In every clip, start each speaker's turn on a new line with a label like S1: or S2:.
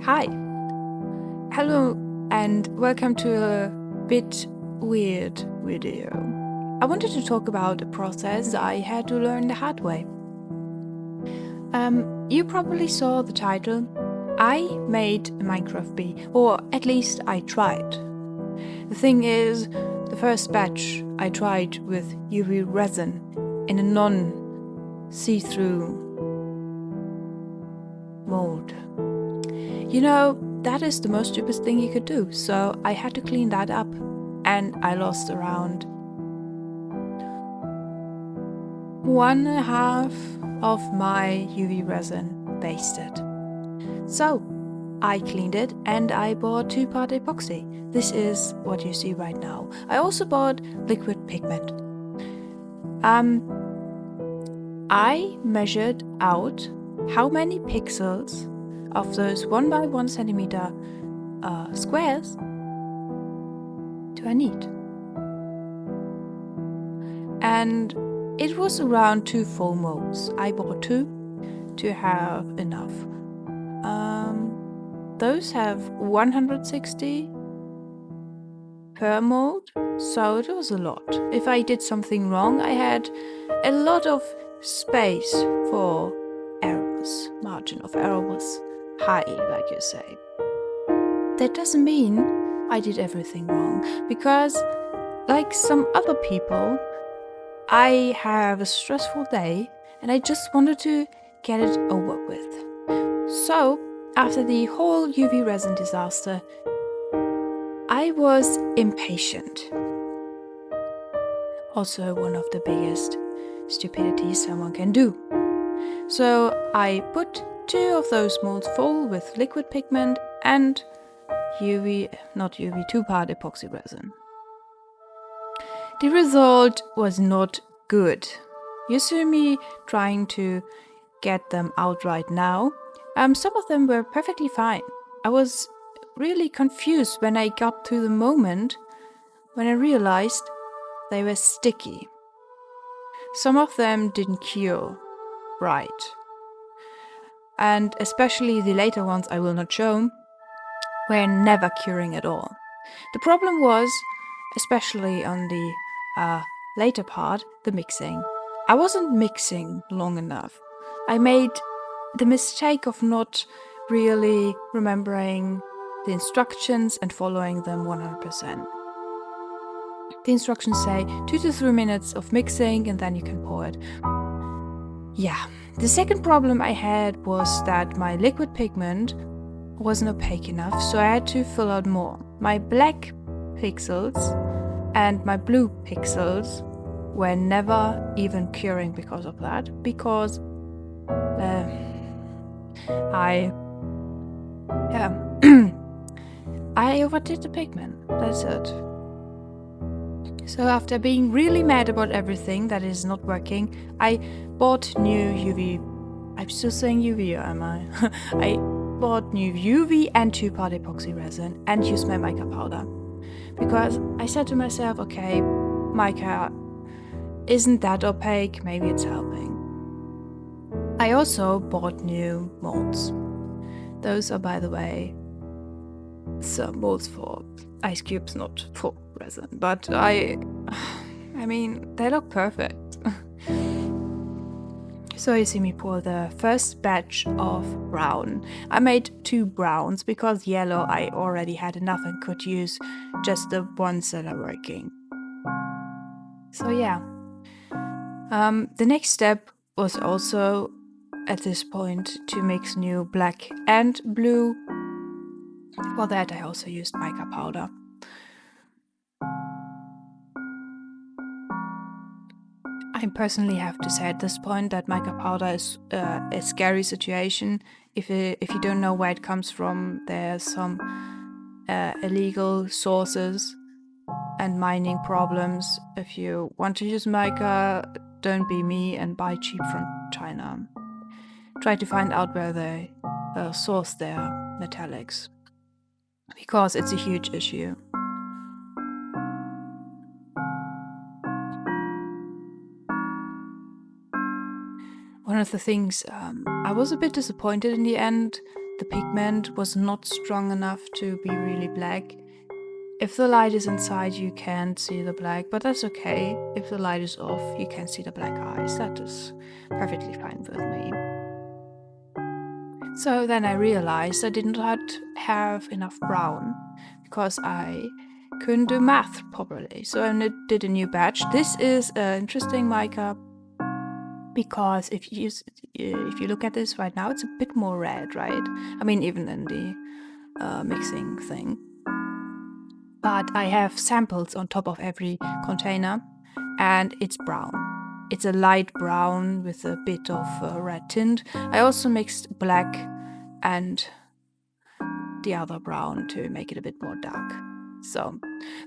S1: Hi, hello, and welcome to a bit weird video. I wanted to talk about a process I had to learn the hard way. You probably saw the title. I made a Minecraft bee, or at least I tried. The thing is, the first batch I tried with UV resin in a non-see-through mold. You know, that is the most stupid thing you could do, so I had to clean that up, and I lost around 1.5 of my UV resin wasted. So I cleaned it and I bought 2-part epoxy. This is what you see right now. I also bought liquid pigment. I measured out how many pixels of those 1 by 1 centimeter squares do I need. And it was around 2 full molds. I bought 2 to have enough. Those have 160 per mold, so it was a lot. If I did something wrong, I had a lot of space for errors. Margin of error was high, like you say. That doesn't mean I did everything wrong, because like some other people, I have a stressful day and I just wanted to get it over with. So, after the whole UV resin disaster, I was impatient. Also, one of the biggest stupidities someone can do. So, I put 2 of those molds full with liquid pigment and 2-part epoxy resin. The result was not good. You see me trying to get them out right now. Some of them were perfectly fine. I was really confused when I got to the moment when I realized they were sticky. Some of them didn't cure right. And especially the later ones I will not show were never curing at all. The problem was, especially on the later part, the mixing. I wasn't mixing long enough. I made the mistake of not really remembering the instructions and following them 100%. The instructions say 2 to 3 minutes of mixing and then you can pour it. Yeah. The second problem I had was that my liquid pigment wasn't opaque enough, so I had to fill out more. My black pixels and my blue pixels were never even curing because of that, because I overdid the pigment. That's it. So after being really mad about everything that is not working, I bought new UV. I'm still saying UV, am I? I bought new UV and 2-part epoxy resin and used my mica powder. Because I said to myself, okay, mica isn't that opaque, maybe it's helping. I also bought new molds. Those are, by the way, some molds for ice cubes, not for resin. But I mean, they look perfect. So you see me pour the first batch of brown. I made 2 browns because yellow I already had enough and could use just the ones that are working. So yeah. The next step was also at this point to mix new black and blue. For that I also used mica powder. I personally have to say at this point that mica powder is a scary situation. If you don't know where it comes from, there's some illegal sources and mining problems. If you want to use mica, don't be me and buy cheap from China. Try to find out where they source their metallics, because it's a huge issue. One of the things I was a bit disappointed in the end the pigment was not strong enough to be really black. If the light is inside, you can't see the black, but that's okay. If the light is off, you can see the black eyes. That is perfectly fine with me. So then I realized I did not have enough brown because I couldn't do math properly. So I did a new batch. This is an interesting mica because if you look at this right now, it's a bit more red, right? I mean, even in the mixing thing. But I have samples on top of every container, and it's brown. It's a light brown with a bit of red tint. I also mixed black and the other brown to make it a bit more dark. So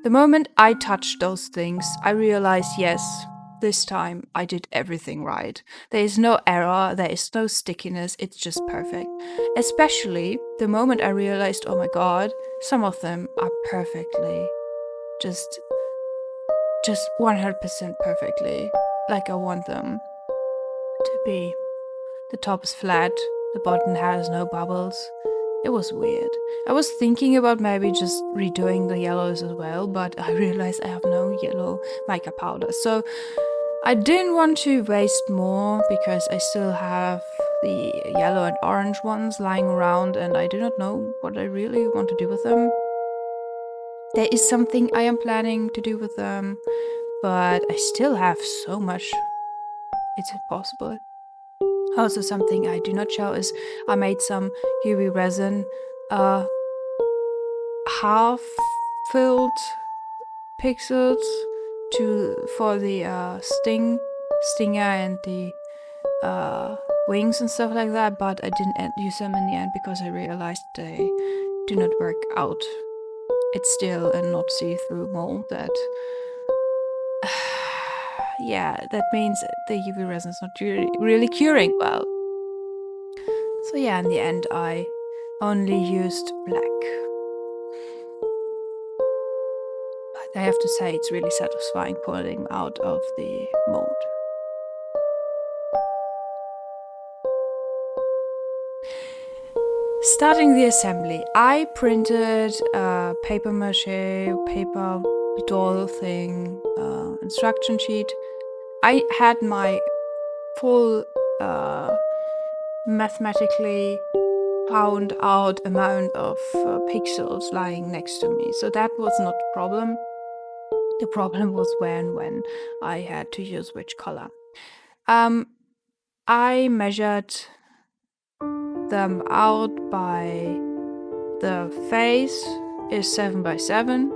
S1: the moment I touched those things, I realized, yes, this time I did everything right. There is no error, there is no stickiness, it's just perfect. Especially the moment I realized, oh my god, some of them are perfectly, just 100% perfectly like I want them to be. The top is flat, the bottom has no bubbles. It was weird. I was thinking about maybe just redoing the yellows as well, but I realized I have no yellow mica powder. So I didn't want to waste more because I still have the yellow and orange ones lying around and I do not know what I really want to do with them. There is something I am planning to do with them, but I still have so much. It's impossible. Also, something I do not show is I made some UV resin, half-filled pixels for the stinger and the wings and stuff like that, but I didn't use them in the end because I realized they do not work out. It's still a not see-through mold that yeah, that means the UV resin is not really curing well. So yeah, in the end I only used black. But I have to say it's really satisfying pulling them out of the mold. Starting the assembly, I printed a paper mache, paper doll thing, instruction sheet. I had my full mathematically found out amount of pixels lying next to me, so that was not a problem. The problem was when I had to use which color. I measured them out by the face is 7 by 7,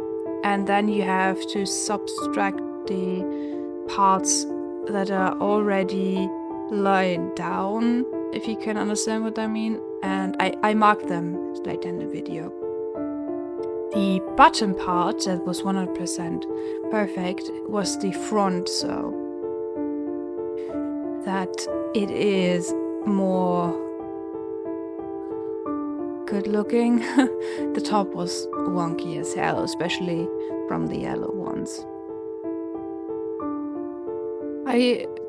S1: and then you have to subtract the parts that are already lying down, if you can understand what I mean. And I marked them later in the video. The bottom part that was 100% perfect was the front, so that it is more good looking. The top was wonky as hell, especially from the yellow ones.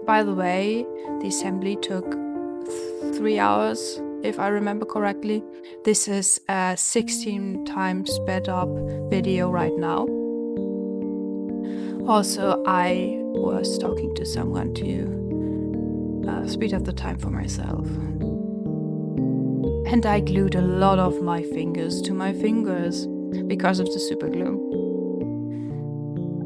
S1: By the way, the assembly took 3 hours, if I remember correctly. This is a 16 times sped up video right now. Also, I was talking to someone to speed up the time for myself. And I glued a lot of my fingers to my fingers because of the super glue.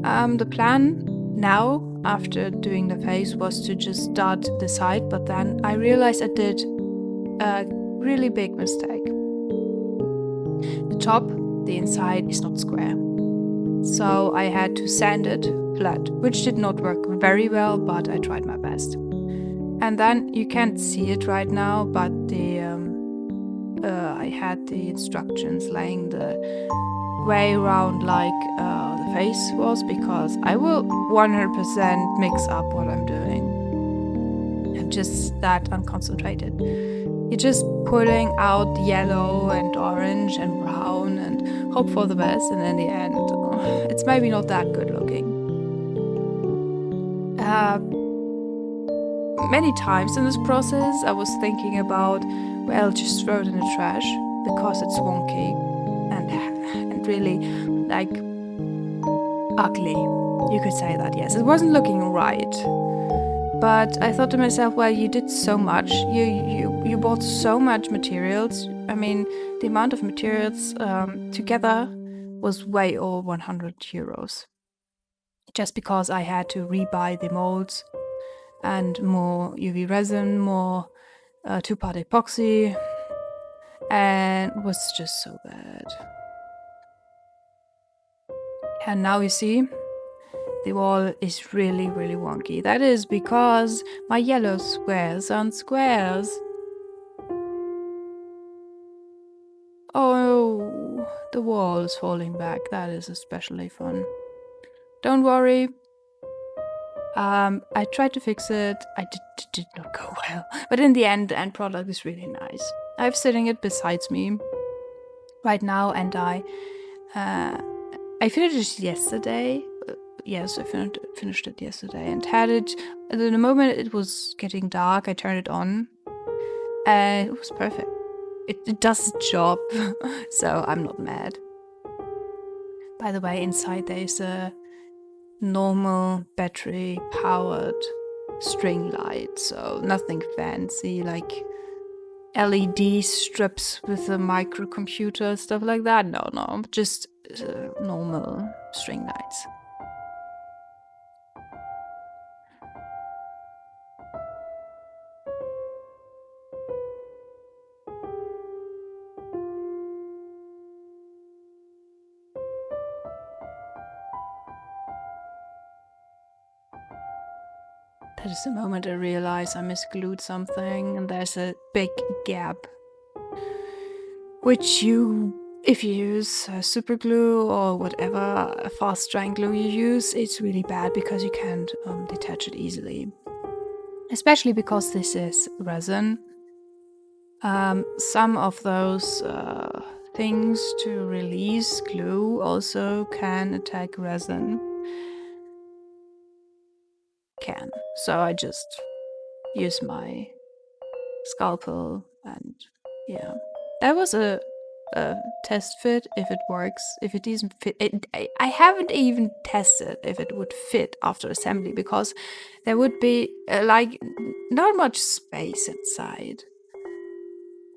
S1: The plan now, after doing the face, was to just start the side, but then I realized I did a really big mistake. The top, the inside, is not square. So I had to sand it flat, which did not work very well, but I tried my best. And then you can't see it right now, but I had the instructions laying the way around like the face was, because I will 100% mix up what I'm doing. I'm just that unconcentrated. You're just pulling out yellow and orange and brown and hope for the best, and in the end, it's maybe not that good looking. Many times in this process, I was thinking about well, just throw it in the trash because it's wonky and really like ugly. You could say that, yes. It wasn't looking right. But I thought to myself, well, you did so much. You bought so much materials. I mean, the amount of materials together was way over 100 euros. Just because I had to rebuy the molds and more UV resin, more two-part epoxy, and it was just so bad. And now you see, the wall is really, really wonky. That is because my yellow squares aren't squares. Oh, the wall is falling back. That is especially fun. Don't worry. I tried to fix it. Did not go well. But in the end product is really nice. I'm sitting it besides me right now, and I finished it yesterday. Yes, I finished it yesterday and had it. The moment it was getting dark, I turned it on, and it was perfect. It does its job, so I'm not mad. By the way, inside there is a normal battery-powered string light, so nothing fancy like LED strips with a microcomputer, stuff like that. No, just normal string lights. That is the moment I realize I misglued something and there's a big gap. Which if you use super glue or whatever fast drying glue you use, it's really bad because you can't detach it easily. Especially because this is resin. Some of those things to release glue also can attack resin. So I just use my scalpel and yeah. That was a test fit if it works. If it doesn't fit, I haven't even tested if it would fit after assembly because there would be like not much space inside.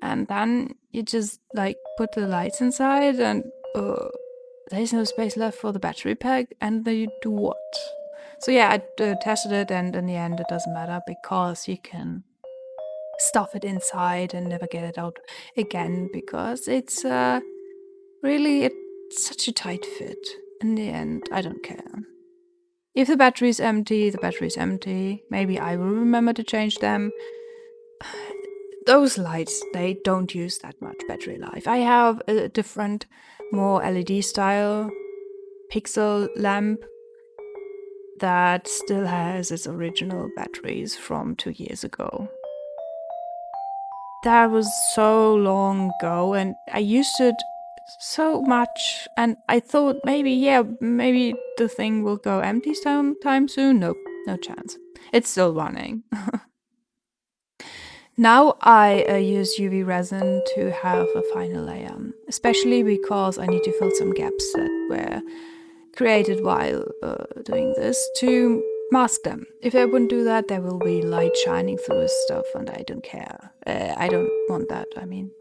S1: And then you just like put the lights inside and there's no space left for the battery pack, and then you do what? So yeah, I tested it, and in the end it doesn't matter because you can stuff it inside and never get it out again because it's really it's such a tight fit. In the end, I don't care. If the battery is empty, the battery is empty. Maybe I will remember to change them. Those lights, they don't use that much battery life. I have a different, more LED style pixel lamp that still has its original batteries from 2 years ago. That was so long ago and I used it so much and I thought maybe the thing will go empty sometime soon. Nope, no chance. It's still running. Now I use UV resin to have a final layer, especially because I need to fill some gaps that were created while doing this to mask them. If I wouldn't do that, there will be light shining through stuff and I don't care. I don't want that, I mean.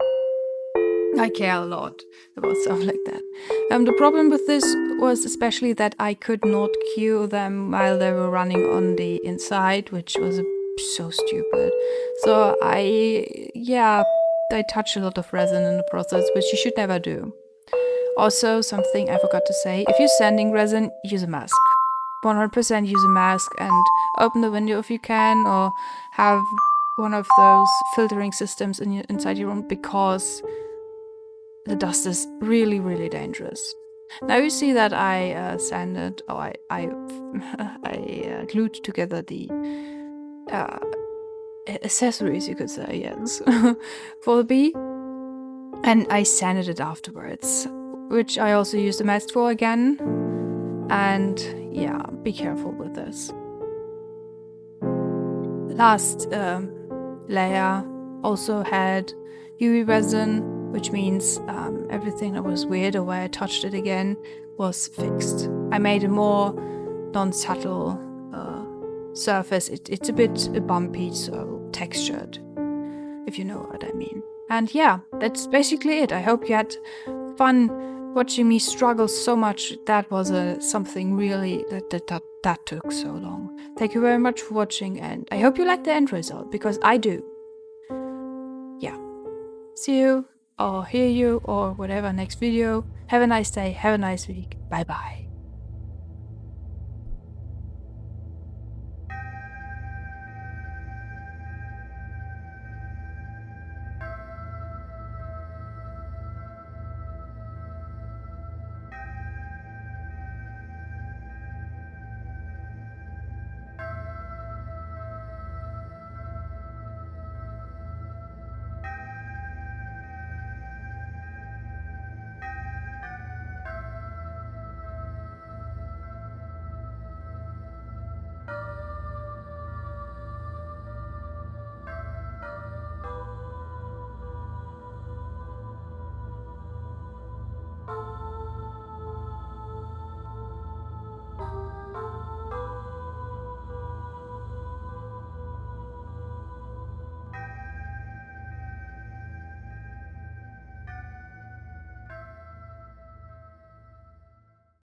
S1: I care a lot about stuff like that. The problem with this was especially that I could not cure them while they were running on the inside, which was so stupid. So I touched a lot of resin in the process, which you should never do. Also, something I forgot to say, if you're sanding resin, use a mask. 100% use a mask and open the window if you can, or have one of those filtering systems inside your room because the dust is really, really dangerous. Now you see that I sanded, or I glued together the accessories, you could say, yes, for the bee, and I sanded it afterwards, which I also used the mask for again. And yeah, be careful with this. Last layer also had UV resin, which means everything that was weird or where I touched it again was fixed. I made a more non-subtle surface. It's a bit bumpy, so textured, if you know what I mean. And yeah, that's basically it. I hope you had fun watching me struggle so much. That was something really that took so long. Thank you very much for watching, and I hope you like the end result, because I do. Yeah. See you or hear you or whatever next video. Have a nice day. Have a nice week. Bye bye.